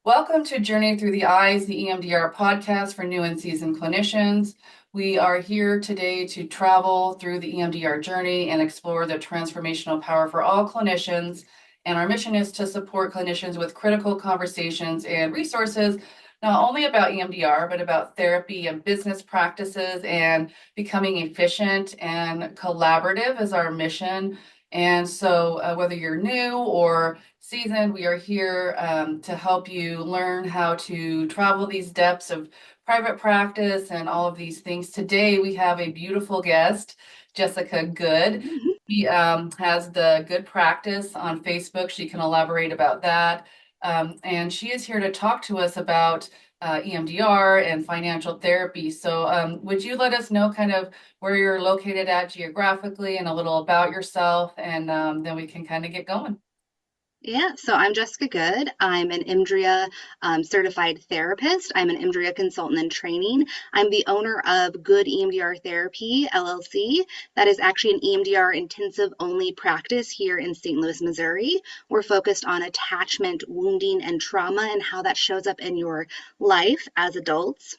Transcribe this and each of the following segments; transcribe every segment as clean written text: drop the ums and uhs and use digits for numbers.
Welcome to Journey Through the Eyes, the EMDR podcast for new and seasoned clinicians. We are here today to travel through the EMDR journey and explore the transformational power for all clinicians. And our mission is to support clinicians with critical conversations and resources, not only about EMDR, but about therapy and business practices and becoming efficient and collaborative is our mission. And so, whether you're new or seasoned, we are here to help you learn how to travel these depths of private practice and all of these things. Today, we have a beautiful guest, Jessica Good. She has the Good Practice on Facebook. She can elaborate about that. And she is here to talk to us about EMDR and financial therapy. So, would you let us know kind of where you're located at geographically and a little about yourself, and then we can kind of get going. Yeah, so I'm Jessica Good. I'm an EMDRIA certified therapist. I'm an EMDRIA consultant-in-training. I'm the owner of Good EMDR Therapy, LLC. That is actually an EMDR intensive only practice here in St. Louis, Missouri. We're focused on attachment, wounding, and trauma and how that shows up in your life as adults.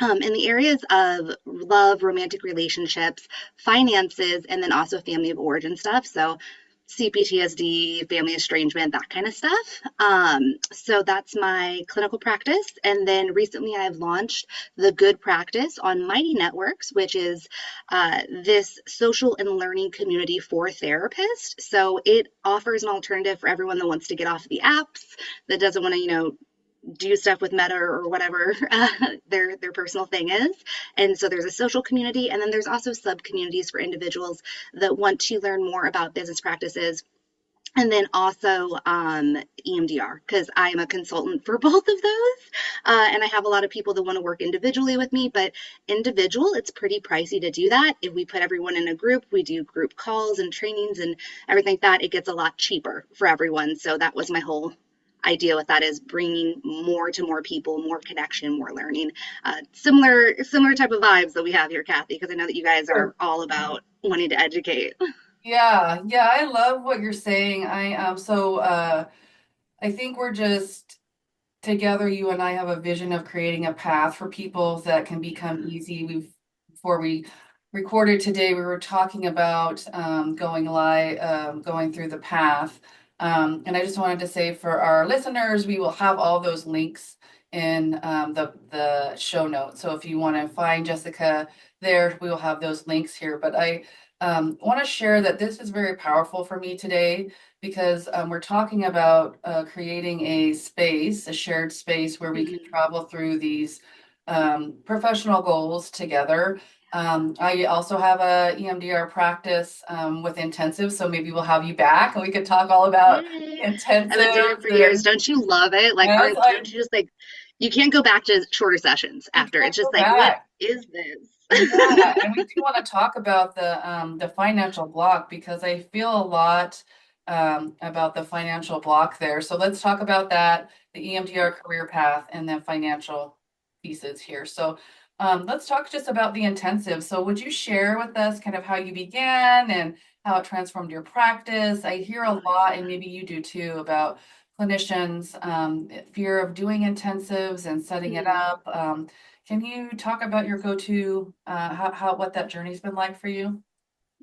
In the areas of love, romantic relationships, finances, and then also family of origin stuff. So CPTSD, family estrangement, that kind of stuff. So that's my clinical practice. And then recently I've launched the Good Practice on Mighty Networks, which is this social and learning community for therapists. So it offers an alternative for everyone that wants to get off the apps, that doesn't want to, do stuff with Meta or whatever their personal thing is. And so there's a social community, and then there's also sub communities for individuals that want to learn more about business practices. And then also EMDR, because I am a consultant for both of those. And I have a lot of people that want to work individually with me, but individual, it's pretty pricey to do that. If we put everyone in a group, we do group calls and trainings and everything like that, it gets a lot cheaper for everyone. So that was my whole idea with that, is bringing more to more people, more connection, more learning. Similar type of vibes that we have here, Kathy, because I know that you guys are all about wanting to educate. Yeah, I love what you're saying. I think we're just together, you and I have a vision of creating a path for people that can become easy. Before we recorded today, we were talking about going live, going through the path. And I just wanted to say for our listeners, we will have all those links in the show notes. So if you want to find Jessica there, we will have those links here. But I want to share that this is very powerful for me today because we're talking about creating a space, a shared space where we can travel through these professional goals together. I also have a EMDR practice with intensive, so maybe we'll have you back and we could talk all about Yay! I've been doing it intensives for years. and Don't you love it? Like, yes, don't you just like, you can't go back to shorter sessions we after. can't It's go just like, what back. is this? Yeah, and we do want to talk about the financial block because I feel a lot about the financial block there. So let's talk about that, the EMDR career path, and then financial pieces here. So let's talk just about the intensive. So would you share with us kind of how you began and how it transformed your practice? I hear a Oh lot, and yeah. maybe you do too, about clinicians' fear of doing intensives and setting it Mhm. up. Can you talk about your go-to, how what that journey's been like for you?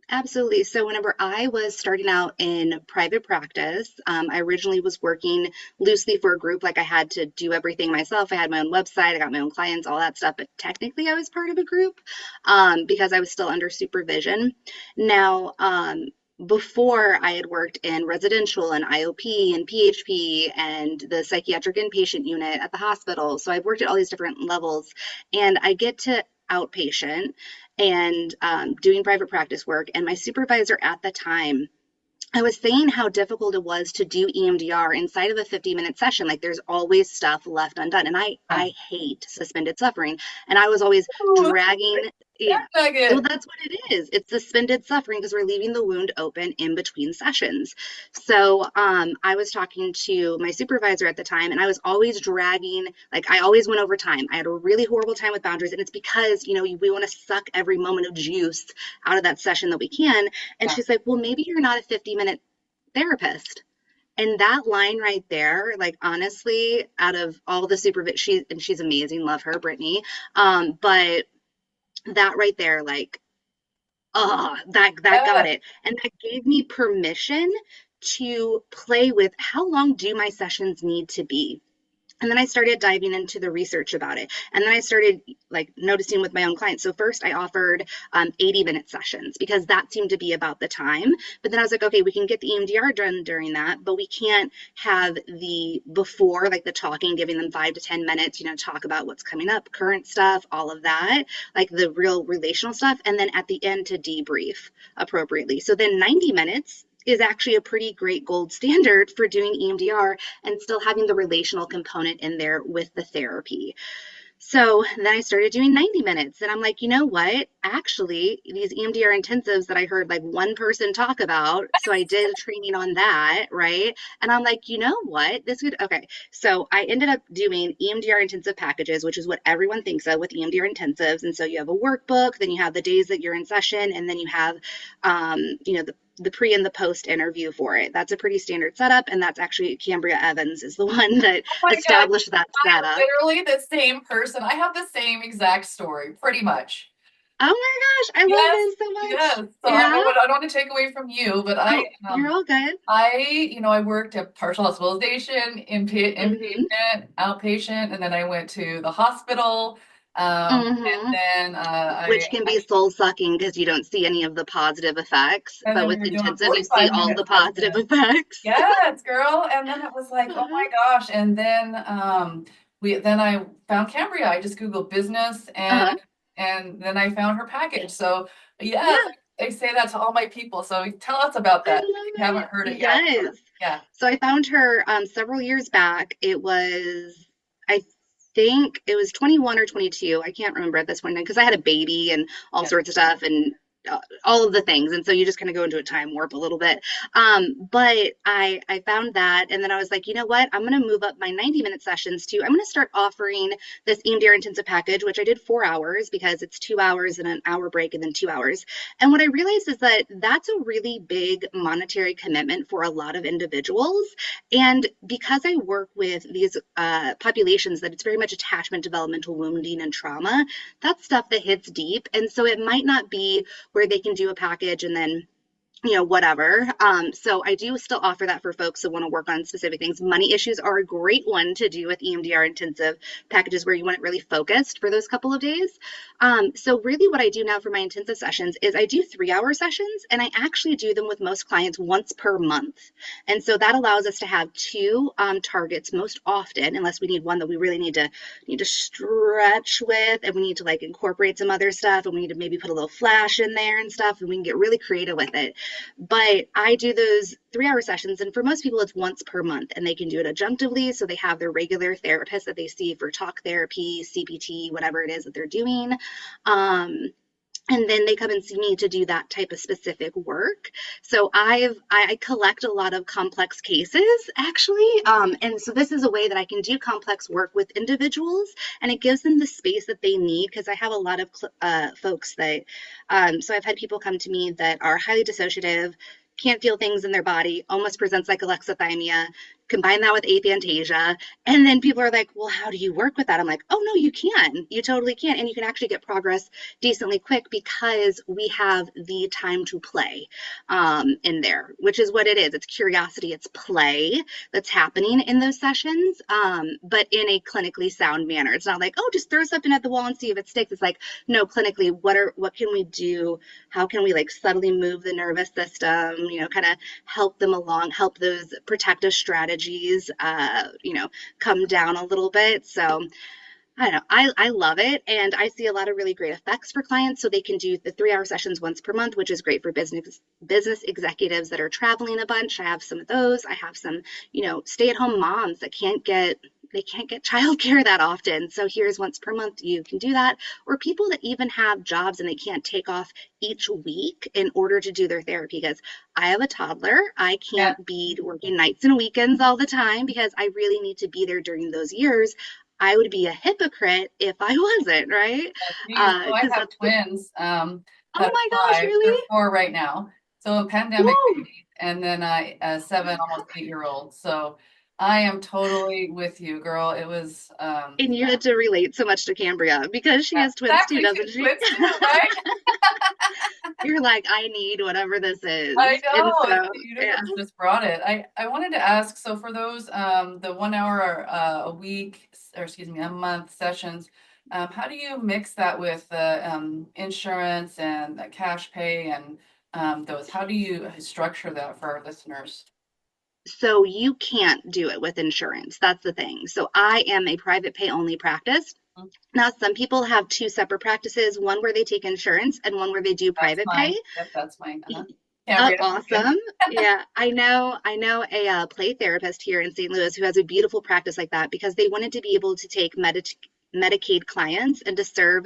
Absolutely. So, whenever I was starting out in private practice, I originally was working loosely for a group. Like, I had to do everything myself. I had my own website, I got my own clients, all that stuff. But technically, I was part of a group because I was still under supervision. Now, before I had worked in residential and IOP and PHP and the psychiatric inpatient unit at the hospital. So, I've worked at all these different levels, and I get to outpatient and doing private practice work. And my supervisor at the time, I was saying how difficult it was to do EMDR inside of a 50-minute session. Like, there's always stuff left undone. And I hate suspended suffering. And I was always Ooh, dragging. Yeah. that Well, nugget. that's what it is. It's suspended suffering because we're leaving the wound open in between sessions. So I was talking to my supervisor at the time, and I was always dragging, like, I always went over time. I had a really horrible time with boundaries. And it's because, we want to suck every moment of juice out of that session that we can. And Yeah. she's like, well, maybe you're not a 50-minute therapist. And that line right there, like honestly, out of all the she's amazing, love her, Brittany. But that right there, like, that got Yeah. it. And that gave me permission to play with how long do my sessions need to be. And then I started diving into the research about it. And then I started like noticing with my own clients. So first I offered 80-minute sessions because that seemed to be about the time. But then I was like, okay, we can get the EMDR done during that, but we can't have the before, like the talking, giving them 5 to 10 minutes, talk about what's coming up, current stuff, all of that, like the real relational stuff. And then at the end to debrief appropriately. So then 90 minutes is actually a pretty great gold standard for doing EMDR and still having the relational component in there with the therapy. So then I started doing 90 minutes and I'm like, you know what? Actually, these EMDR intensives that I heard like one person talk about. So I did a training on that, right? And I'm like, you know what? This would, okay. So I ended up doing EMDR intensive packages, which is what everyone thinks of with EMDR intensives. And so you have a workbook, then you have the days that you're in session, and then you have, the pre and the post interview for it. That's a pretty standard setup. And that's actually Cambria Evans is the one that Oh my God. established that I'm setup. literally the same person. I have the same exact story, pretty much. Oh my gosh, I love Yes, it so yes. much. So Yeah. I don't want to take away from you, but Oh, you're all good. I worked at partial hospitalization, Mm-hmm. inpatient, outpatient, and then I went to the hospital. And Mm-hmm. then Which can be soul sucking because you don't see any of the positive effects, and but then we with were doing a intensive, you see 45 all minute the positive session. effects. Yes, girl. And then it was like, oh Uh-huh. my gosh. And then I found Cambria. I just Googled business Uh-huh. and then I found her package. So yes, Yeah, I say that to all my people. So tell us about I that if you love haven't it. heard it yet. Yes. Yeah. So I found her several years back. I think it was 21 or 22. I can't remember at this point because I had a baby and all Yeah. sorts of stuff and all of the things. And so you just kind of go into a time warp a little bit. But I found that. And then I was like, you know what? I'm going to move up my 90-minute sessions to, I'm going to start offering this EMDR intensive package, which I did 4 hours because it's 2 hours and an hour break and then 2 hours. And what I realized is that that's a really big monetary commitment for a lot of individuals. And because I work with these populations that it's very much attachment, developmental wounding, and trauma, that's stuff that hits deep. And so it might not be where they can do a package and then whatever. So I do still offer that for folks that want to work on specific things. Money issues are a great one to do with EMDR intensive packages where you want it really focused for those couple of days. So really what I do now for my intensive sessions is I do 3-hour sessions and I actually do them with most clients once per month. And so that allows us to have two targets most often, unless we need one that we really need to stretch with and we need to like incorporate some other stuff and we need to maybe put a little flash in there and stuff and we can get really creative with it. But I do those 3-hour sessions, and for most people, it's once per month, and they can do it adjunctively. So they have their regular therapist that they see for talk therapy, CPT, whatever it is that they're doing. Um, and then they come and see me to do that type of specific work. So I collect a lot of complex cases actually, and so this is a way that I can do complex work with individuals, and it gives them the space that they need because I have a lot of folks that, so I've had people come to me that are highly dissociative, can't feel things in their body, almost presents like alexithymia. Combine that with aphantasia, and then people are like, well, how do you work with that? I'm like, oh no, you can. You totally can. And you can actually get progress decently quick because we have the time to play in there, which is what it is. It's curiosity, it's play that's happening in those sessions, but in a clinically sound manner. It's not like, oh, just throw something at the wall and see if it sticks. It's like, no, clinically, what can we do? How can we like subtly move the nervous system, kind of help them along, help those protective strategies, come down a little bit. So I don't know. I love it. And I see a lot of really great effects for clients. So they can do the 3-hour sessions once per month, which is great for business executives that are traveling a bunch. I have some of those. I have some, stay-at-home moms that they can't get childcare that often. So here's once per month, you can do that. Or people that even have jobs and they can't take off each week in order to do their therapy. Because I have a toddler. I Yeah. can't be working nights and weekends all the time because I really need to be there during those years. I would be a hypocrite if I wasn't, right? Geez, so I Because have that's what, twins oh that my are gosh, 5. They're really? 4 right now. So a pandemic Woo! baby. and then a 7, almost 8-year-old. So I am totally with you, girl. It was, And you had to relate so much to Cambria because she has twins too, exactly, she doesn't has she? twins too, right? You're like, I need whatever this I is. And know, so, the yeah. universe just brought it. I wanted to ask, so for those the 1 hour a week, or excuse me, a month sessions, how do you mix that with insurance and cash pay and those? How do you structure that for our listeners? So you can't do it with insurance. That's the thing. So I am a private pay only practice. Mm, Now, some people have two separate practices, one where they take insurance and one where they do that's private pay. mine. Yep, that's mine. Can't Oh, read it. awesome. Yeah, I know a play therapist here in St. Louis who has a beautiful practice like that because they wanted to be able to take Medicaid clients and to serve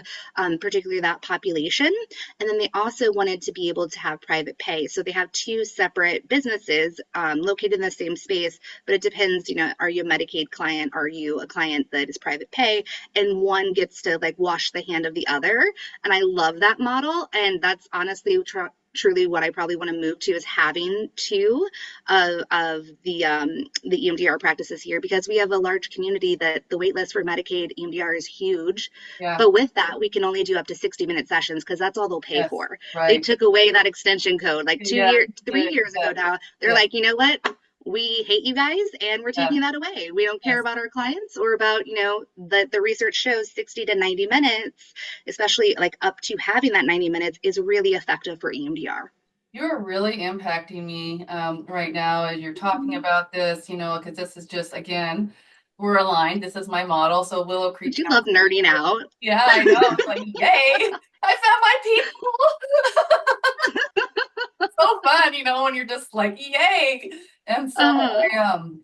particularly that population. And then they also wanted to be able to have private pay. So they have two separate businesses located in the same space, but it depends, are you a Medicaid client? Are you a client that is private pay? And one gets to like wash the hand of the other. And I love that model. And that's honestly truly what I probably want to move to is having two of the EMDR practices here because we have a large community that the wait list for Medicaid EMDR is huge. Yeah, But with that, we can only do up to 60-minute sessions because that's all they'll pay yes, for. They right. took away that extension code like Yeah, 3 years ago yeah, now. They're yes, like, you know what? We hate you guys and we're yeah, taking that away. We don't care yes. about our clients or about, the research shows 60 to 90 minutes, especially like up to having that 90 minutes is really effective for EMDR. You're really impacting me right now as you're talking about this, because this is just, again, we're aligned. This is my model. So Willow But Creek you love County. nerding out. Yeah, I know. It's like, yay, I found my people. So fun, when you're just like, yay. And so Uh,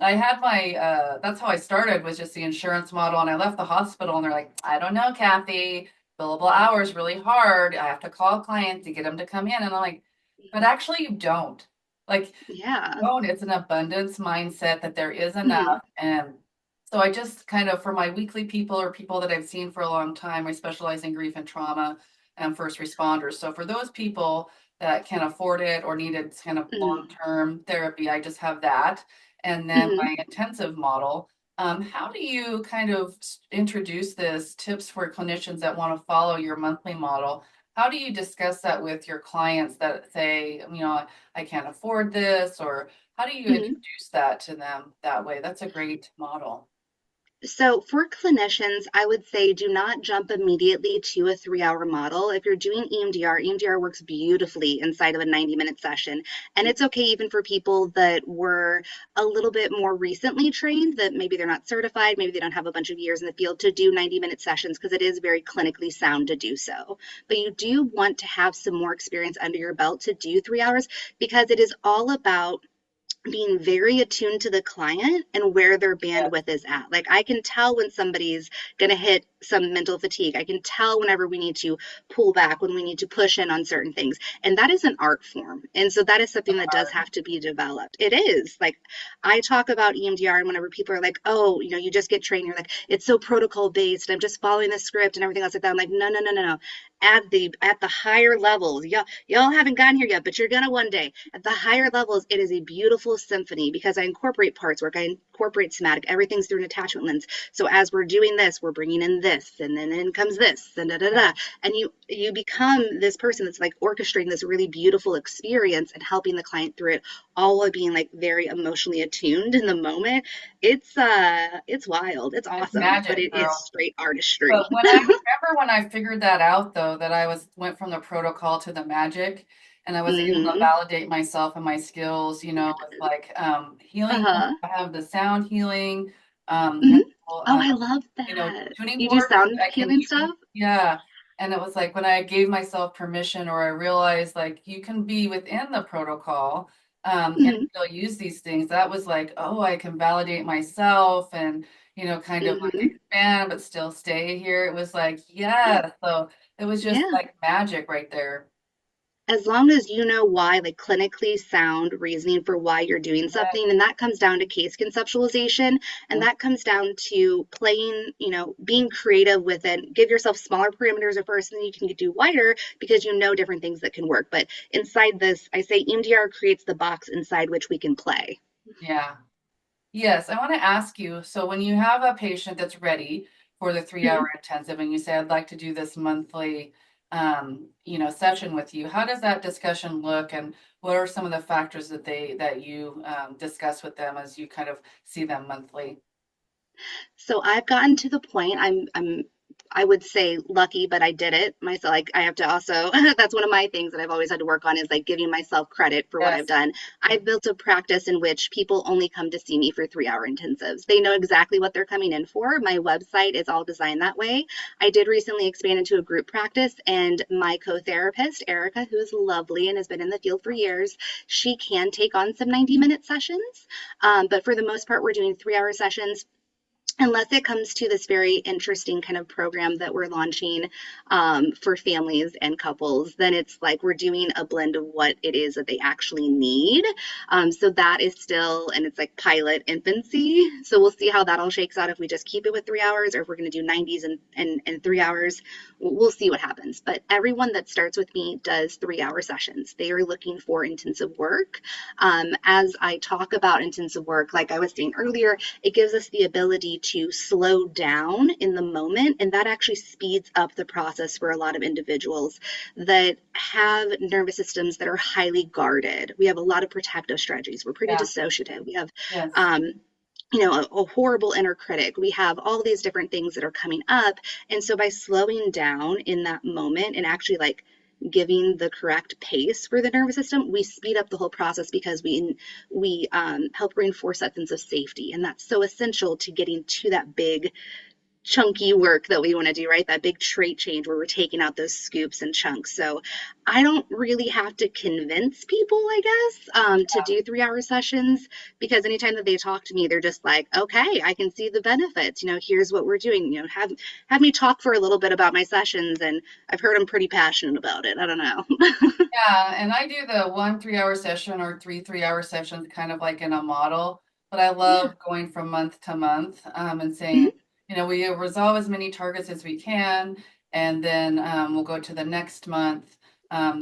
I had my that's how I started was just the insurance model, and I left the hospital and they're like, I don't know, Kathy, billable hours really hard. I have to call clients to get them to come in. And I'm like, but actually you don't. Like, yeah. don't. It's an abundance mindset that there is Mhm, enough. And so I just kind of, for my weekly people or people that I've seen for a long time, I specialize in grief and trauma and first responders. So for those people that can afford it or needed kind of mhm, long-term therapy, I just have that. And then mhm, my intensive model. How do you kind of introduce this tips for clinicians that want to follow your monthly model? How do you discuss that with your clients that say, I can't afford this, or how do you mhm. introduce that to them that way? That's a great model. So, for clinicians, I would say do not jump immediately to a 3 hour model. If you're doing EMDR, EMDR works beautifully inside of a 90-minute session. And it's okay even for people that were a little bit more recently trained, that maybe they're not certified, maybe they don't have a bunch of years in the field to do 90-minute sessions because it is very clinically sound to do so. But you do want to have some more experience under your belt to do 3 hours because it is all about being very attuned to the client and where their Yes. bandwidth is at. Like I can tell when somebody's going to hit some mental fatigue. I can tell whenever we need to pull back, when we need to push in on certain things. And that is an art form. And so that is something that does have to be developed. It is. Like I talk about EMDR and whenever people are like, "Oh, you just get trained, you're like, it's so protocol based. I'm just following the script and everything else like that." I'm like, "No, no, no, no, no. At the higher levels, y'all haven't gotten here yet, but you're gonna one day. At the higher levels, it is a beautiful symphony because I incorporate parts work, I incorporate somatic, everything's through an attachment lens. So as we're doing this, we're bringing in this, and then in comes this, and da da da. And you become this person that's like orchestrating this really beautiful experience and helping the client through it, all while being like very emotionally attuned in the moment. It's wild, it's It's awesome, but magic, it is girl. straight artistry. But when I remember when I figured that out, though, that I went from the protocol to the magic, and I was able to Mm-hmm. validate myself and my skills, with like healing. Uh-huh. I have the sound healing, Hmm. well, Oh, I love that. tuning You do fork. sound I can healing even, stuff? yeah. And it was like when I gave myself permission, or I realized like you can be within the protocol, and Hmm. still use these things. That was like, oh, I can validate myself and kind of like Hmm. expand but still stay here. It was like, yeah. So it was just Yeah. like magic right there. as long as you know why, like clinically sound reasoning for why you're doing something, and that comes down to case conceptualization, and that comes down to playing, being creative with it. Give yourself smaller parameters at first, and then you can do wider because you know different things that can work. But inside this, I say EMDR creates the box inside which we can play. Yeah. Yes, I want to ask you, so when you have a patient that's ready for the 3 hour intensive and you say, I'd like to do this monthly, session with you, how does that discussion look? And what are some of the factors that you discuss with them as you kind of see them monthly? So I've gotten to the point I would say lucky, but I did it myself. Like I have to also that's one of my things that I've always had to work on is like giving myself credit for what I've Yes. done. I've built a practice in which people only come to see me for 3 hour intensives. They know exactly what they're coming in for. My website is all designed that way. I did recently expand into a group practice, and my co-therapist, Erica, who is lovely and has been in the field for years, she can take on some 90-minute sessions. But for the most part, we're doing 3 hour sessions unless it comes to this very interesting kind of program that we're launching for families and couples, then it's like we're doing a blend of what it is that they actually need. So that is still, and it's like pilot infancy. So we'll see how that all shakes out if we just keep it with 3 hours or if we're going to do 90s and 3 hours. We'll see what happens. But everyone that starts with me does 3 hour sessions. They are looking for intensive work. As I talk about intensive work, like I was saying earlier, it gives us the ability to slow down in the moment, and that actually speeds up the process for a lot of individuals that have nervous systems that are highly guarded. We have a lot of protective strategies. We're pretty Yeah. dissociative. We have Yes. um, a horrible inner critic. We have all these different things that are coming up. And so by slowing down in that moment and actually like giving the correct pace for the nervous system, we speed up the whole process because we help reinforce that sense of safety. And that's so essential to getting to that big chunky work that we want to do, right? That big trait change where we're taking out those scoops and chunks. So I don't really have to convince people, I guess, to do 3 hour sessions because anytime that they talk to me, they're just like, okay, I can see the benefits. Here's what we're doing. Have me talk for a little bit about my sessions, and I've heard I'm pretty passionate about it. I don't know. Yeah, and I do the 1 3 hour session or 3 3 hour sessions kind of like in a model, but I Yeah. love going from month to month and saying, Mhm. we resolve as many targets as we can, and then we'll go to the next month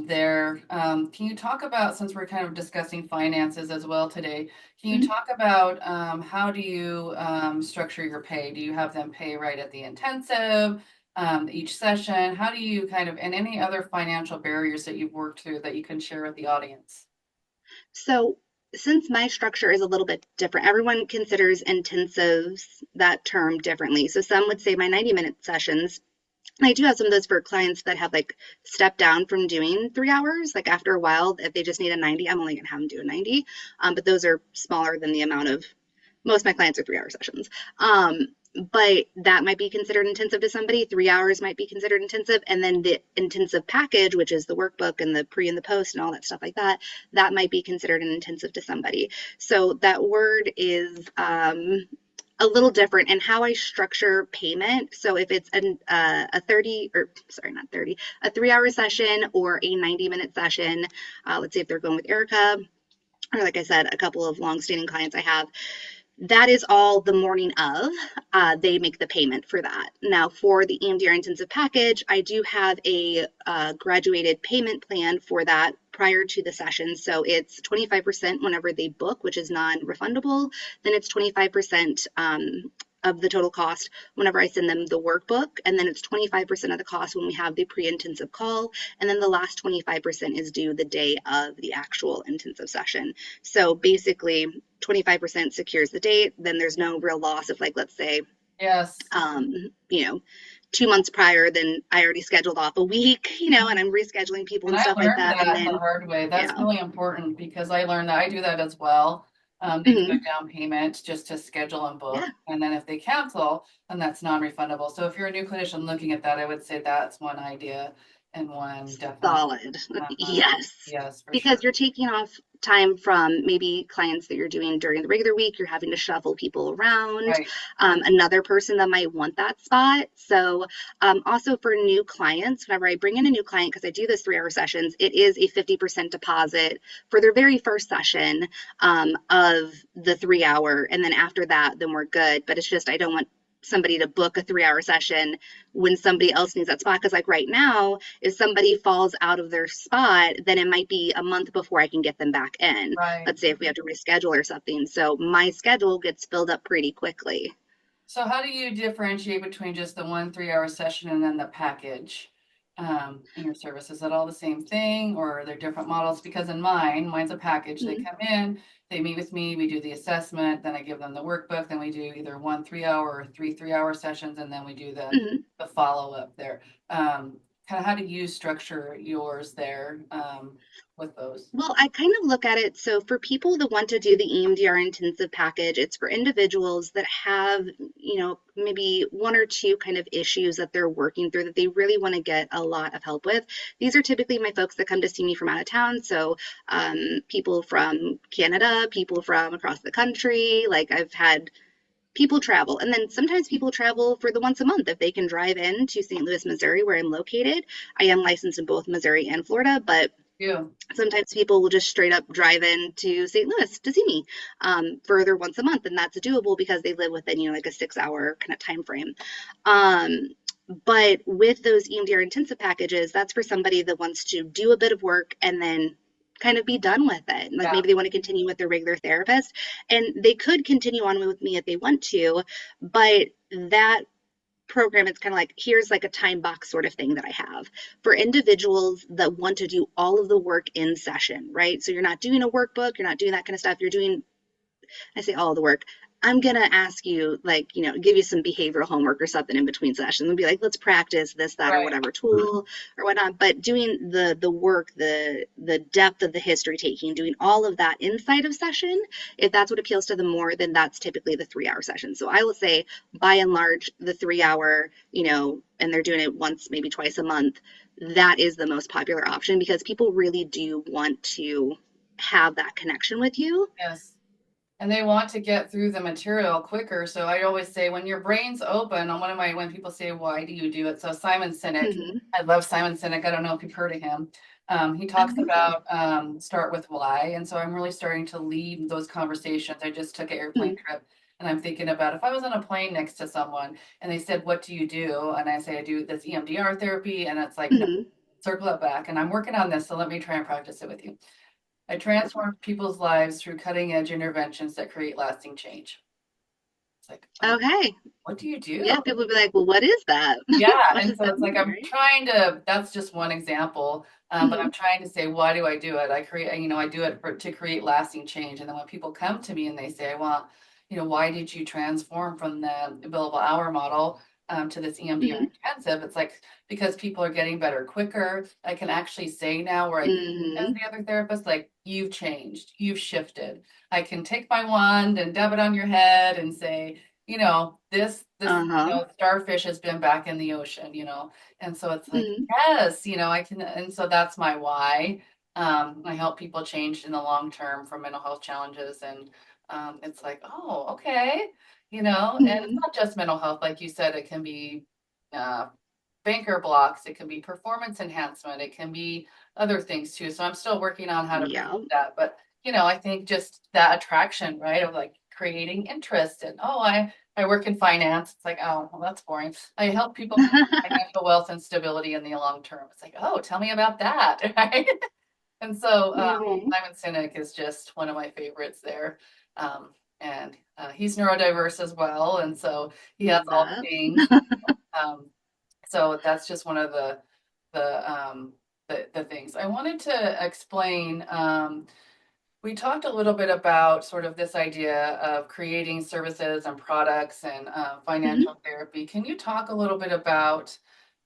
there. Can you talk about, since we're kind of discussing finances as well today, can you Mhm. talk about how do you structure your pay? Do you have them pay right at the intensive? Each session? How do you kind of, and any other financial barriers that you've worked through that you can share with the audience? So, since my structure is a little bit different, everyone considers intensives that term differently. So, some would say my 90-minute sessions. And I do have some of those for clients that have like stepped down from doing 3 hours. Like after a while, if they just need a 90, I'm only going to have them do a 90. But those are smaller than the amount of most of my clients are 3 hour sessions. But that might be considered intensive to somebody. 3 hours might be considered intensive. And then the intensive package, which is the workbook and the pre and the post and all that stuff like that, that might be considered an intensive to somebody. So that word is a little different in how I structure payment. So if it's a 30 or sorry, not 30, a 3 hour session or a 90-minute session, let's say if they're going with Erica, or like I said, a couple of long-standing clients I have, that is all the morning of. They make the payment for that. Now, for the EMDR intensive package, I do have a graduated payment plan for that prior to the session. So it's 25% whenever they book, which is non refundable. Then it's 25% of the total cost whenever I send them the workbook. And then it's 25% of the cost when we have the pre intensive call. And then the last 25% is due the day of the actual intensive session. So basically, 25% secures the date. Then there's no real loss of, like, let's say, Yes. um, you know, 2 months prior, then I already scheduled off a week, and I'm rescheduling people And and I stuff like learned that. And that the then, hard way. That's yeah. really important because I learned that I do that as well. They do a Hmm. down payment just to schedule and Yeah. book. And then if they cancel, then that's non-refundable. So if you're a new clinician looking at that, I would say that's one idea. and one definitely. Solid. Uh-huh. Yes. Yes, for Because sure. you're taking off time from maybe clients that you're doing during the regular week. You're having to shuffle people around. Right. Another person that might want that spot. So, also for new clients, whenever I bring in a new client, because I do this 3 hour sessions, it is a 50% deposit for their very first session of the 3 hour. And then after that, then we're good. But it's just, I don't want somebody to book a 3 hour session when somebody else needs that spot. Because, like right now, if somebody falls out of their spot, then it might be a month before I can get them back in. Right. Let's say if we have to reschedule or something. So my schedule gets filled up pretty quickly. So how do you differentiate between just the 1 3 hour session and then the package in your service? Is it all the same thing or are there different models? Because in mine's a package. They Mm-hmm. come in, they meet with me, we do the assessment, then I give them the workbook, then we do either 1 3 hour or 3 3 hour sessions, and then we do Mm-hmm. the follow up there. Kind of how do you structure yours there with those? Well, I kind of look at it. So for people that want to do the EMDR intensive package, it's for individuals that have, maybe one or two kind of issues that they're working through that they really want to get a lot of help with. These are typically my folks that come to see me from out of town. So people from Canada, people from across the country. Like I've had people travel. And then sometimes people travel for the once a month if they can drive in to St. Louis, Missouri, where I'm located. I am licensed in both Missouri and Florida, but You. sometimes people will just straight up drive in to St. Louis to see me further once a month, and that's doable because they live within like a 6 hour kind of time frame. Um, but with those EMDR intensive packages, that's for somebody that wants to do a bit of work and then kind of be done with it. Like Yeah. maybe they want to continue with their regular therapist, and they could continue on with me if they want to, but that program, it's kind of like here's like a time box sort of thing that I have for individuals that want to do all of the work in session, right? So you're not doing a workbook, you're not doing that kind of stuff. You're doing, I say all the work. I'm going to ask you, like, give you some behavioral homework or something in between sessions and be like, let's practice this, that, or Right. whatever tool or whatnot. But doing the work, the depth of the history taking, doing all of that inside of session, if that's what appeals to them more, then that's typically the 3 hour session. So I will say, by and large, the 3 hour, and they're doing it once, maybe twice a month, that is the most popular option because people really do want to have that connection with you. Yes. And they want to get through the material quicker. So I always say when your brain's open, on when people say, why do you do it? So Simon Sinek, Mm-hmm. I love Simon Sinek. I don't know if you've heard of him. He I talks don't think so. about start with why. And so I'm really starting to lead those conversations. I just took an airplane Mm-hmm. trip and I'm thinking about if I was on a plane next to someone and they said, what do you do? And I say, I do this EMDR therapy. And it's like, no, Mm-hmm. circle it back. And I'm working on this. So let me try and practice it with you. I transform people's lives through cutting edge interventions that create lasting change. It's like, oh, Okay. what do you do? Yeah, people would be like, well, what is that? Yeah. What And does so that it's like, mean, I'm right? trying to, that's just one example. But Mm-hmm. I'm trying to say, why do I do it? I do it to create lasting change. And then when people come to me and they say, I want, why did you transform from the billable hour model to this EMDR Mm-hmm. intensive? It's like, because people are getting better quicker. I can actually say now where I could, as Mm-hmm. the other therapist, like, you've changed, you've shifted. I can take my wand and dab it on your head and say, this Uh-huh. starfish has been back in the ocean, and so it's like, Mm-hmm. yes, I can, and so that's my why. I help people change in the long term from mental health challenges, and it's like, oh, okay, and it's Mm-hmm. not just mental health, like you said, it can be uh, banker blocks, it can be performance enhancement, it can be other things too. So I'm still working on how to present Yeah. that, but I think just that attraction, right, of like creating interest, and oh, I work in finance. It's like, oh, well, that's boring. I help people create financial wealth and stability in the long term. It's like, oh, tell me about that, right? And so Mm-hmm. Simon Sinek is just one of my favorites there. And he's neurodiverse as well. And so he has Love all that. things. Um, so that's just one of the the things I wanted to explain. We talked a little bit about sort of this idea of creating services and products and Mm-hmm. financial therapy. Can you talk a little bit about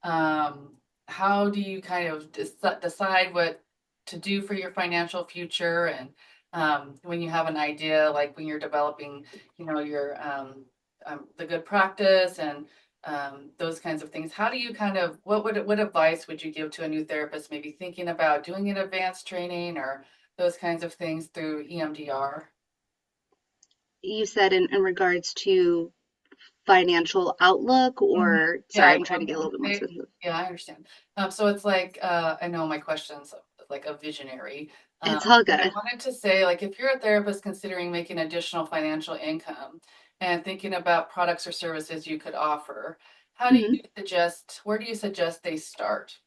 um, how do you kind of decide what to do for your financial future, and when you have an idea, like when you're developing, your the good practice, and those kinds of things. How do you what advice would you give to a new therapist, maybe thinking about doing an advanced training or those kinds of things through EMDR? You said in regards to financial outlook, Mhm. or sorry, Yeah, I'm trying to get a little bit more they- specific. yeah, I understand. So it's like, I know my question's like a visionary. It's all But I good. wanted to say, like, if you're a therapist considering making additional financial income and thinking about products or services you could offer, Mhm. where do you suggest they start?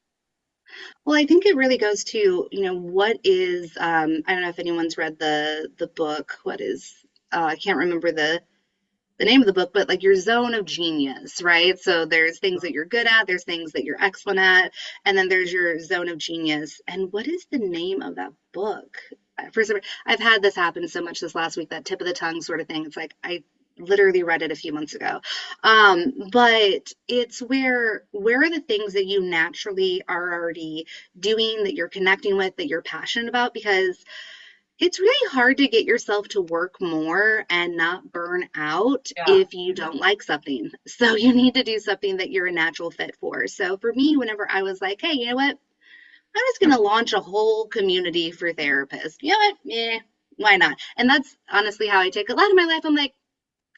Well, I think it really goes to, what is, I don't know if anyone's read the book. What is, I can't remember the name of the book, but like your zone of genius, right? So there's things that you're good at, there's things that you're excellent at, and then there's your zone of genius. And what is the name of that book? For some, I've had this happen so much this last week, that tip of the tongue sort of thing. It's like I literally read it a few months ago. But it's where are the things that you naturally are already doing, that you're connecting with, that you're passionate about? Because it's really hard to get yourself to work more and not burn out Yeah, if you don't like something. So you need to do something that you're a natural fit for. So for me, whenever I was like, hey, you know what? I'm just going to launch a whole community for therapists. You know what? Yeah, why not? And that's honestly how I take a lot of my life. I'm like,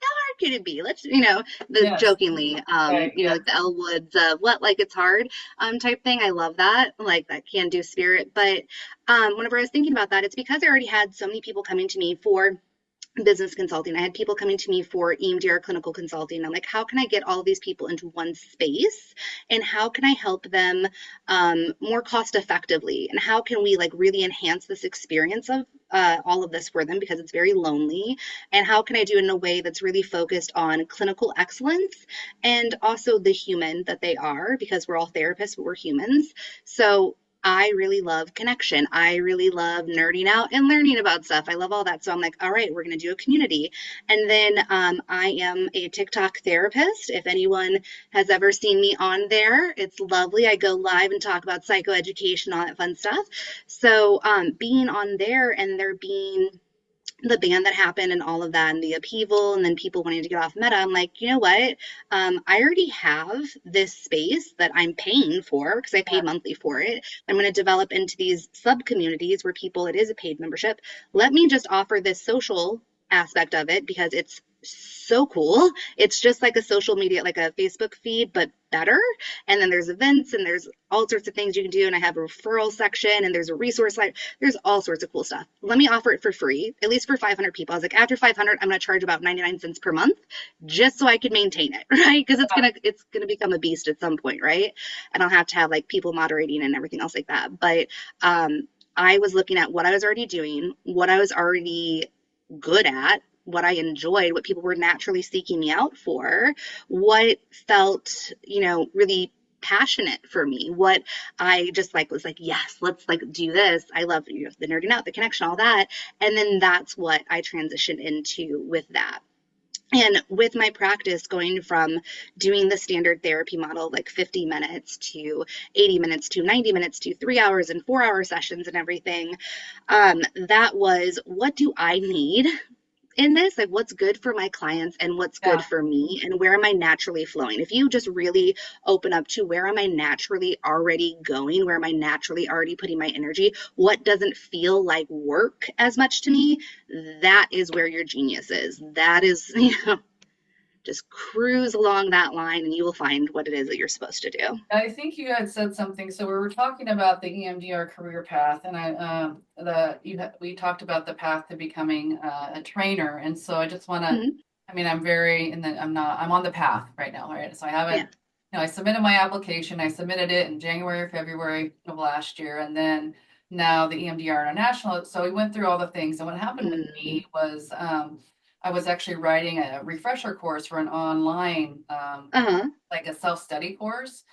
hard could it be? Let's, the yes, jokingly, right, yes, like the Elle Woods, what, like it's hard, type thing. I love that, like that can do spirit. But whenever I was thinking about that, it's because I already had so many people coming to me for business consulting. I had people coming to me for EMDR clinical consulting. I'm like, how can I get all these people into one space? And how can I help them more cost effectively? And how can we like really enhance this experience of all of this for them, because it's very lonely? And how can I do it in a way that's really focused on clinical excellence and also the human that they are, because we're all therapists, but we're humans. So I really love connection. I really love nerding out and learning about stuff. I love all that. So I'm like, all right, we're going to do a community. And then I am a TikTok therapist. If anyone has ever seen me on there, it's lovely. I go live and talk about psychoeducation, all that fun stuff. So being on there and there being the ban that happened and all of that and the upheaval and then people wanting to get off Meta, I'm like, you know what? I already have this space that I'm paying for because I pay yeah, monthly for it. I'm going to develop into these sub communities where people, it is a paid membership. Let me just offer this social aspect of it because it's so cool. It's just like a social media, like a Facebook feed, but better. And then there's events and there's all sorts of things you can do. And I have a referral section and there's a resource site. There's all sorts of cool stuff. Let me offer it for free, at least for 500 people. I was like, after 500, I'm going to charge about 99 cents per month just so I can maintain it, right? Because it's gonna become a beast at some point, right? And I'll have to have like people moderating and everything else like that. But I was looking at what I was already doing, what I was already good at, what I enjoyed, what people were naturally seeking me out for, what felt, really passionate for me, what I just like was like, yes, let's like do this. I love, the nerding out, the connection, all that. And then that's what I transitioned into with that. And with my practice going from doing the standard therapy model, like 50 minutes to 80 minutes to 90 minutes to 3 hours and 4 hour sessions and everything, that was, what do I need in this, like what's good for my clients and what's good yeah. for me and where am I naturally flowing. If you just really open up to where am I naturally already going, where am I naturally already putting my energy, what doesn't feel like work as much to me, that is where your genius is. That is, just cruise along that line and you will find what it is that you're supposed to do. I think you had said something. So we were talking about the EMDR career path, and we talked about the path to becoming a trainer. And so I just want to, Mm-hmm. I mean, I'm very, and then I'm on the path right now, right? So I haven't, Yeah. I submitted my application. I submitted it in January or February of last year, and then now the EMDR International. So we went through all the things, and what happened with Mm-hmm. me was, I was actually writing a refresher course for an online, Uh-huh. like a self-study course.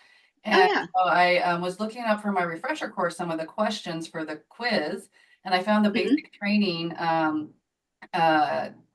Oh And yeah. so I was looking up for my refresher course some of the questions for the quiz, and I found the Mm-hmm. basic training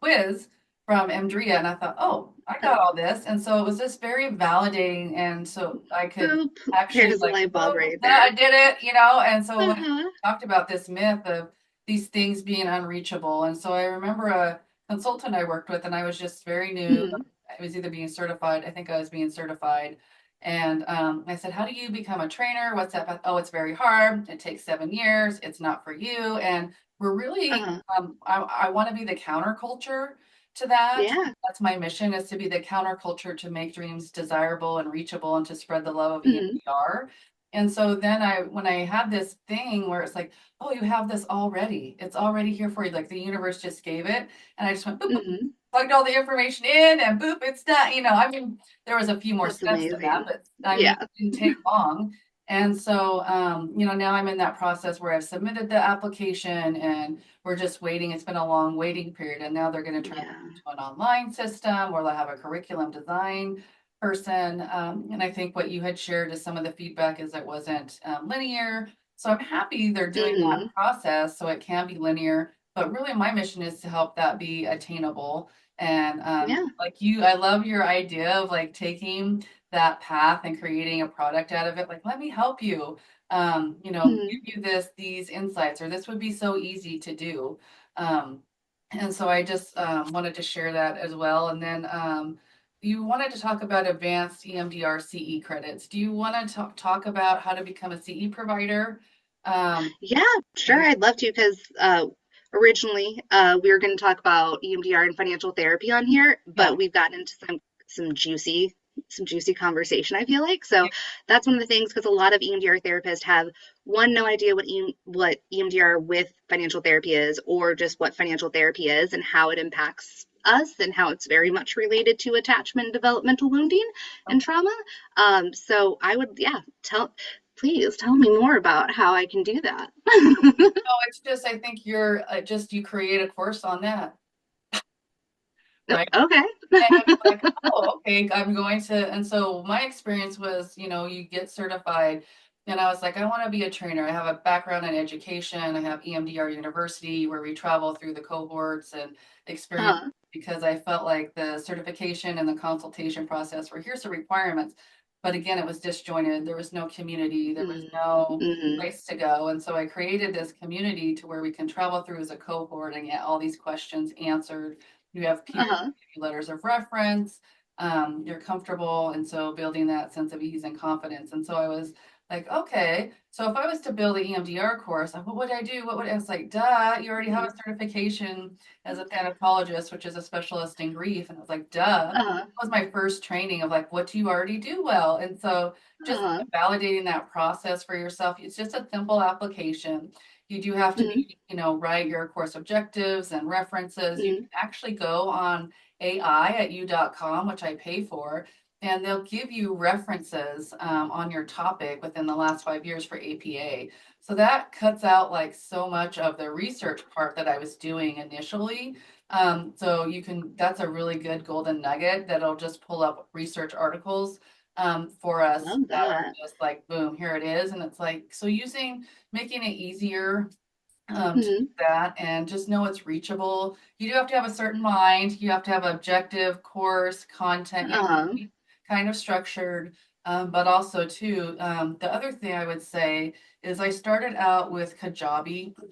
quiz from EMDRIA, and I thought, oh, I got all this, and so it was just very validating, and so I could Boop. actually There's a like, light bulb oh, right that I there. did it, and so when I Uh-huh. talked about this myth of these things being unreachable, and so I remember a consultant I worked with, and I was just very new, Mm-hmm. I was either being certified, I think I was being certified. And I said, how do you become a trainer? What's that path? Oh, it's very hard. It takes 7 years. It's not for you. And we're really, Uh-huh. I want to be the counterculture to that. Yeah. That's my mission, is to be the counterculture to make dreams desirable and reachable and to spread the love of Hmm. EMDR. And so then when I had this thing where it's like, oh, you have this already. It's already here for you. Like the universe just gave it. And I just went boop, boop, Hmm. plugged all the information in and boop, it's done. I mean, there was a few more That's steps to that, amazing. but I mean, Yeah. it didn't take long. And so, now I'm in that process where I've submitted the application and we're just waiting. It's been a long waiting period. And now they're going to turn it Yeah. into an online system where they'll have a curriculum design person. And I think what you had shared as some of the feedback is it wasn't linear. So I'm happy they're doing that Hmm. process so it can be linear. But really, my mission is to help that be attainable. And Yeah. like you, I love your idea of like taking that path and creating a product out of it. Like, let me help you. Hmm. Give you these insights, or this would be so easy to do. Um, and so I just wanted to share that as well. And then you wanted to talk about advanced EMDR CE credits. Do you want to talk about how to become a CE provider? Um, Yeah, sure. I'd love to because originally we were going to talk about EMDR and financial therapy on here, yeah. but we've gotten into some juicy some juicy conversation, I feel like. So Yeah. that's one of the things because a lot of EMDR therapists have one, no idea what EMDR with financial therapy is, or just what financial therapy is and how it impacts us and how it's very much related to attachment and developmental wounding and trauma. So I would, yeah, please tell me more about how I can do that. No, it's just I think you're you create a course on that, right? Okay. And I'm like, oh, okay, I'm going to. And so my experience was, you get certified, and I was like, I want to be a trainer. I have a background in education. I have EMDR University where we travel through the cohorts and experience Uh, because I felt like the certification and the consultation process were here's the requirements. But again, it was disjointed. There was no community. There was no mm-hmm. place to go. And so I created this community to where we can travel through as a cohort and get all these questions answered. You have peers Uh-huh. letters of reference. You're comfortable. And so building that sense of ease and confidence. And so I was like, okay, so if I was to build an EMDR course, what would I do? What would I was like, duh, you already have Mm-hmm. a certification as a thanatologist, which is a specialist in grief. And I was like, duh. That Uh-huh. was my first training of like, what do you already do well? And so just Uh-huh. validating that process for yourself. It's just a simple application. You do have to Mm-hmm. be, write your course objectives and references. You Mm-hmm. can actually go on AI at u.com, which I pay for, and they'll give you references on your topic within the last 5 years for APA. So that cuts out like so much of the research part that I was doing initially. So that's a really good golden nugget that'll just pull up research articles for us Love that are that. just like, boom, here it is. And it's like, so making it easier to do Mm-hmm. that and just know it's reachable. You do have to have a certain mind. You have to have objective course content, Uh-huh. kind of structured. But also too, the other thing I would say is I started out with Kajabi, my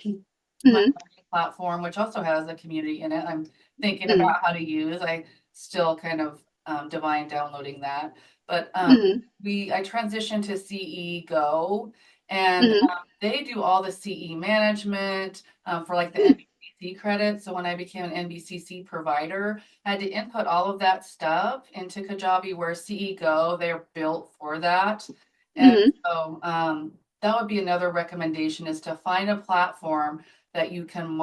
Mm-hmm. learning platform, which also has a community in it. I'm thinking Mm-hmm. about how to use. I still kind of divine downloading that, but Mm-hmm. I transitioned to CE Go, and Mm-hmm. they do all the CE management for like the Mm-hmm. NBCC credit. So when I became an NBCC provider, I had to input all of that stuff into Kajabi, where CE Go, they're built for that. And Mm-hmm. so that would be another recommendation is to find a platform that you can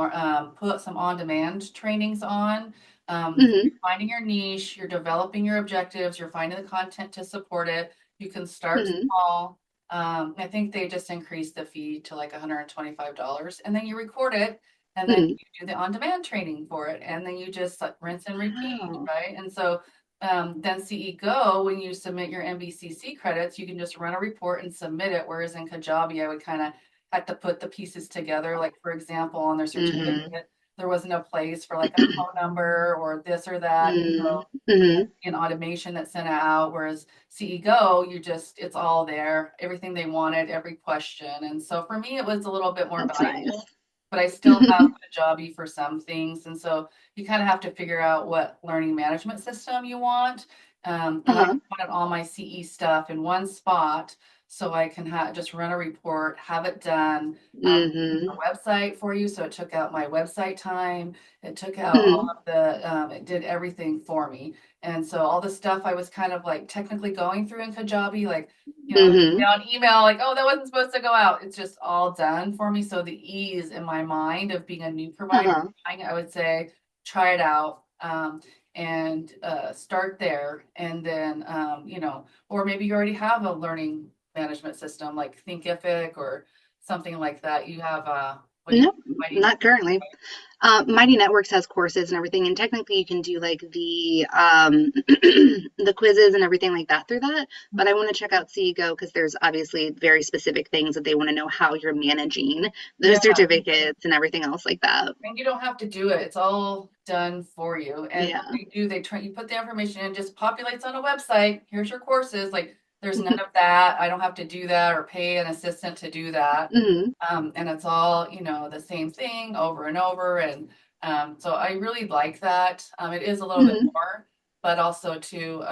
put some on-demand trainings on. Mm-hmm. You're finding your niche, you're developing your objectives, you're finding the content to support it. You can start Mm-hmm. small. I think they just increased the fee to like $125, and then you record it, and then Mm-hmm. you do the on-demand training for it, and then you just like, rinse and repeat, Wow. right? And so then CE Go, when you submit your MBCC credits, you can just run a report and submit it. Whereas in Kajabi, I would kind of had to put the pieces together. Like for example, on their Mm-hmm. certificate, there wasn't a place for like a phone number or this or that. And so Mm-hmm. an automation that's sent out, whereas CE Go, it's all there, everything they wanted, every question. And so for me, it was a little bit more That's nice. valuable, but I still have Kajabi for some things. And so you kind of have to figure out what learning management system you want. And I Uh-huh. wanted all my CE stuff in one spot so I can just run a report, have it done. Mm-hmm. A website for you, so it took out my website time. It took out all Mm-hmm. of it did everything for me. And so all the stuff I was kind of like technically going through in Kajabi, like, Mm-hmm. on email, like, oh, that wasn't supposed to go out. It's just all done for me. So the ease in my mind of being a new provider, Uh-huh. I would say try it out. And start there. And then, or maybe you already have a learning management system like Thinkific or something like that. You have what do you Nope, Mighty not currently. Mighty Networks has courses and everything, and technically you can do like the the quizzes and everything like that through that. But I want to check out CEGO because there's obviously very specific things that they want to know how you're managing Yeah, those certificates and everything else like that. and you don't have to do it. It's all done for you. And what Yeah. they do, you put the information in, just populates on a website. Here's your courses. Like there's none of that. I don't have to do that or pay an assistant to do that. Hmm. And it's all, the same thing over and over. And so I really like that. It is a little bit Hmm. more, but also to,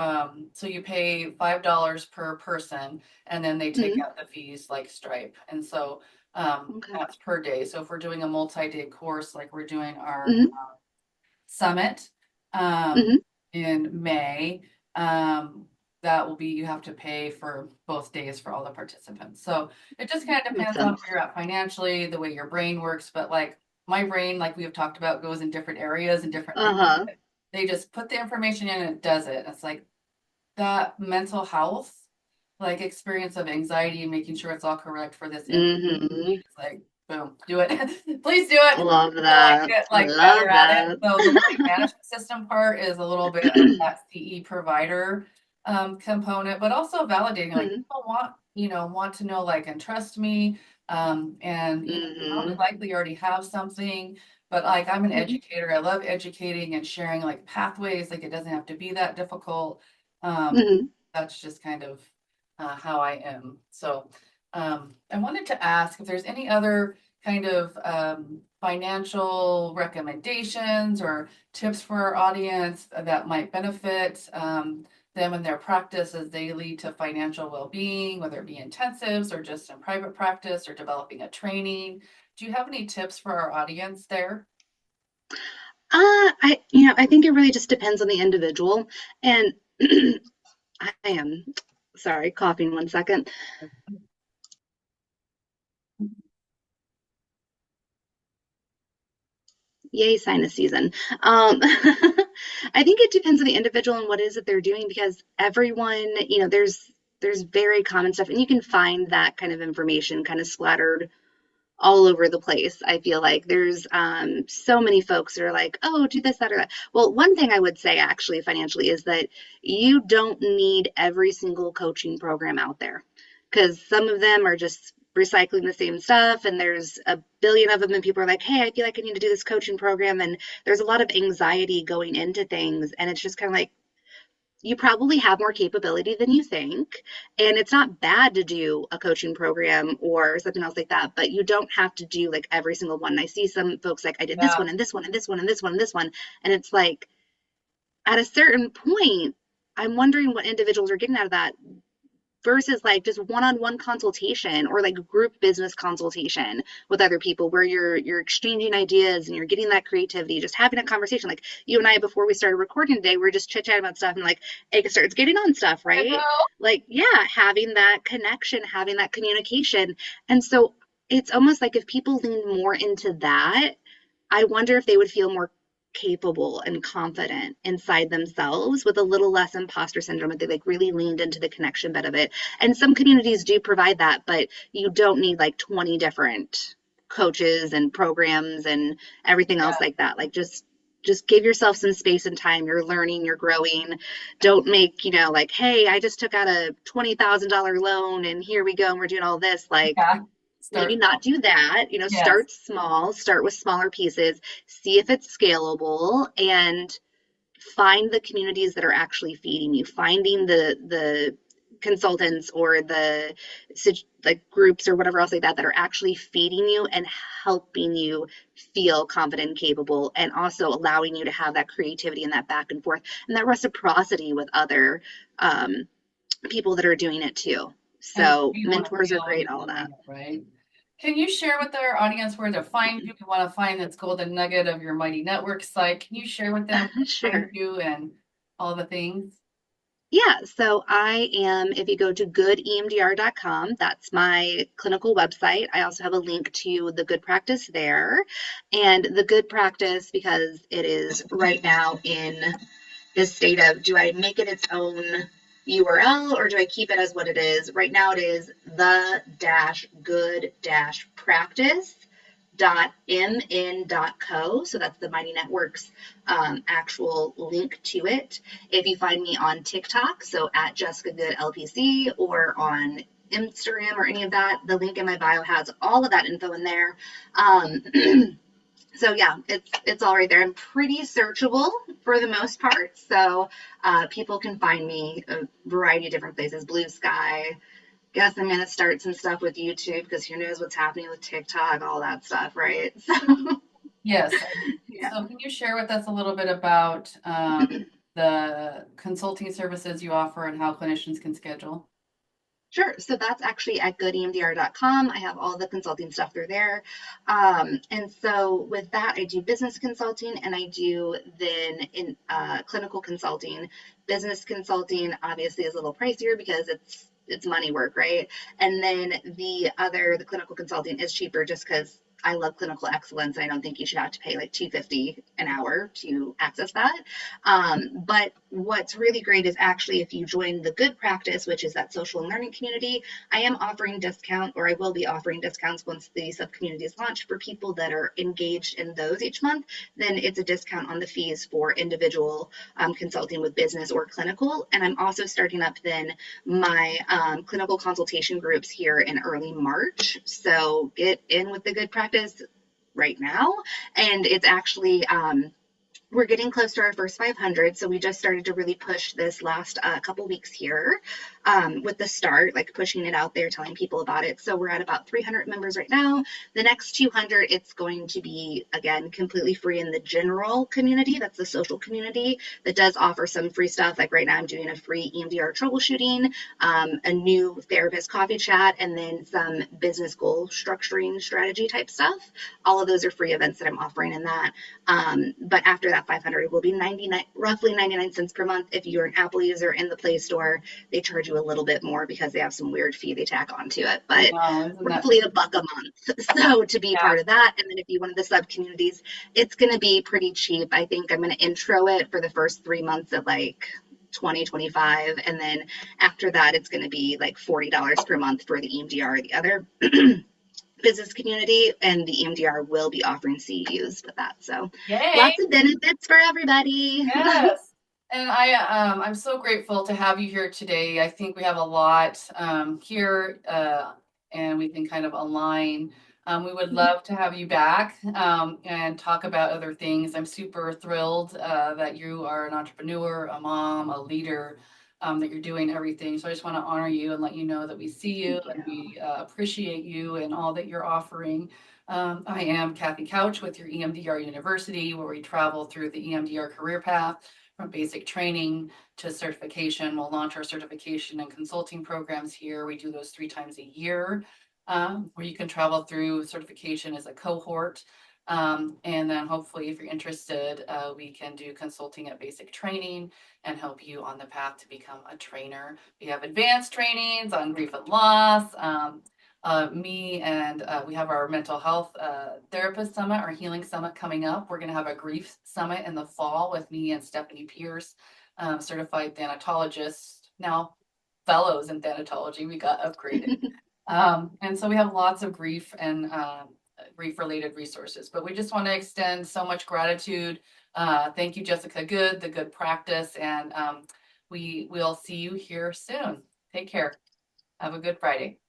so you pay $5 per person and then they take Hmm. out the fees like Stripe. And so Okay. that's per day. So if we're doing a multi-day course, like we're doing our Hmm. summit um, Hmm. in May, that will be, you have to pay for both days for all the participants. So it just kind of Makes depends on sense. where you're at financially, the way your brain works. But like my brain, like we have talked about, goes in different areas and different things. Uh-huh. They just put the information in and it does it. It's like that mental health, like experience of anxiety and making sure it's all correct for this Hmm. it's like, boom, do it. Please do it Love till I that. get like better Love at it. that. So the learning management system part is a little bit of that CE provider component, but also validating like Hmm. people want to know like and trust me. And probably Hmm. likely already have something, but like I'm an Hmm. educator. I love educating and sharing like pathways. Like it doesn't have to be that difficult. Um, Hmm. that's just kind of how I am. So I wanted to ask if there's any other kind of financial recommendations or tips for our audience that might benefit them in their practice as they lead to financial well-being, whether it be intensives or just in private practice or developing a training. Do you have any tips for our audience there? I think it really just depends on the individual. And I am sorry, coughing 1 second. Yay, sinus season. I think it depends on the individual and what it is that they're doing because everyone, there's very common stuff, and you can find that kind of information kind of splattered all over the place. I feel like there's so many folks that are like, oh, do this, that, or that. Well, one thing I would say actually financially is that you don't need every single coaching program out there because some of them are just recycling the same stuff and there's a billion of them and people are like, hey, I feel like I need to do this coaching program, and there's a lot of anxiety going into things, and it's just kind of like you probably have more capability than you think. And it's not bad to do a coaching program or something else like that, but you don't have to do like every single one. And I see some folks like, I did this Yeah, one and this one and this one and this one and this one. And it's like, at a certain point, I'm wondering what individuals are getting out of that versus like just one-on-one consultation or like group business consultation with other people where you're exchanging ideas and you're getting that creativity, just having a conversation like you and I before we started recording today. We're just chit-chatting about stuff and like it starts getting on stuff, I right? know. Like yeah, having that connection, having that communication. And so it's almost like if people lean more into that, I wonder if they would feel more capable and confident inside themselves with a little less imposter syndrome if they like really leaned into the connection bit of it. And some communities do provide that, but you don't need like 20 different coaches and programs and everything else Yeah. like that. Like just give yourself some space and time. You're learning, you're growing. Don't make, like, hey, I just took out a $20,000 loan and here we go and we're doing all this. Like Yeah. maybe Start not small. do that, Yes. start small, start with smaller pieces, see if it's scalable, and find the communities that are actually feeding you, finding the consultants or the like groups or whatever else like that are actually feeding you and helping you feel confident and capable, and also allowing you to have that creativity and that back and forth and that reciprocity with other um, people that are doing it too. And So we want to mentors are feel great, you all of doing that. it, right? Can you share with our audience where to find you? We want to find this golden nugget of your Mighty Network site. Can you share with them where to find Sure. you and all the things? Yeah, so I am, if you go to goodemdr.com, that's my clinical website. I also have a link to the good practice there. And the good practice, because it is right now in this state of, do I make it its own URL or do I keep it as what it is? Right now it is the dash good dash practice .mn.co. So that's the Mighty Network's actual link to it. If you find me on TikTok, so at Jessica Good LPC, or on Instagram or any of that, the link in my bio has all of that info in there. So yeah, it's all right there and pretty searchable for the most part. So people can find me a variety of different places. Blue Sky. Guess I'm gonna start some stuff with YouTube because who knows what's happening with TikTok, all that stuff, right? So Yes. yeah. So can you share with us a little bit about the consulting services you offer and how clinicians can schedule? Sure. So that's actually at goodemdr.com. I have all the consulting stuff through there. And so with that, I do business consulting and I do then in clinical consulting. Business consulting obviously is a little pricier because it's money work, right? And then the clinical consulting is cheaper just because I love clinical excellence. I don't think you should have to pay like $250 an hour to access that. But what's really great is actually if you join the Good Practice, which is that social and learning community, I am offering discount, or I will be offering discounts once the sub community is launched for people that are engaged in those each month. Then it's a discount on the fees for individual consulting with business or clinical. And I'm also starting up then my clinical consultation groups here in early March. So get in with the Good Practice right now. And it's actually we're getting close to our first 500, so we just started to really push this last couple weeks here with the start, like pushing it out there, telling people about it. So we're at about 300 members right now. The next 200, it's going to be, again, completely free in the general community. That's the social community that does offer some free stuff. Like right now, I'm doing a free EMDR troubleshooting, a new therapist coffee chat, and then some business goal structuring strategy type stuff. All of those are free events that I'm offering in that. But after that 500, it will be roughly 99 cents per month. If you're an Apple user in the Play Store, they charge you a little bit more because they have some weird fee they tack onto it, but Oh, isn't that roughly $1 a month. So to be yeah. part of that, and then if you one of the sub communities, it's going to be pretty cheap. I think I'm going to intro it for the first 3 months at like 2025, and then after that it's going to be like $40 per month for the EMDR, the other business community, and the EMDR will be offering CEUs with that. So Yay. lots of benefits for everybody. Yes. And I'm so grateful to have you here today. I think we have a lot here and we can kind of align. We would love to have you back and talk about other things. I'm super thrilled that you are an entrepreneur, a mom, a leader, that you're doing everything. So I just want to honor you and let you know that we see you Thank you. and we appreciate you and all that you're offering. I am Kathy Couch with your EMDR University, where we travel through the EMDR career path from basic training to certification. We'll launch our certification and consulting programs here. We do those 3 times a year, where you can travel through certification as a cohort. And then hopefully, if you're interested, we can do consulting at basic training and help you on the path to become a trainer. We have advanced trainings on grief and loss. Me and we have our mental health therapist summit, our healing summit coming up. We're going to have a grief summit in the fall with me and Stephanie Pierce, certified thanatologist, now fellows in thanatology. We got upgraded. And so we have lots of grief and grief related resources, but we just want to extend so much gratitude. Thank you, Jessica Good, the Good Practice, and we will see you here soon. Take care. Have a good Friday.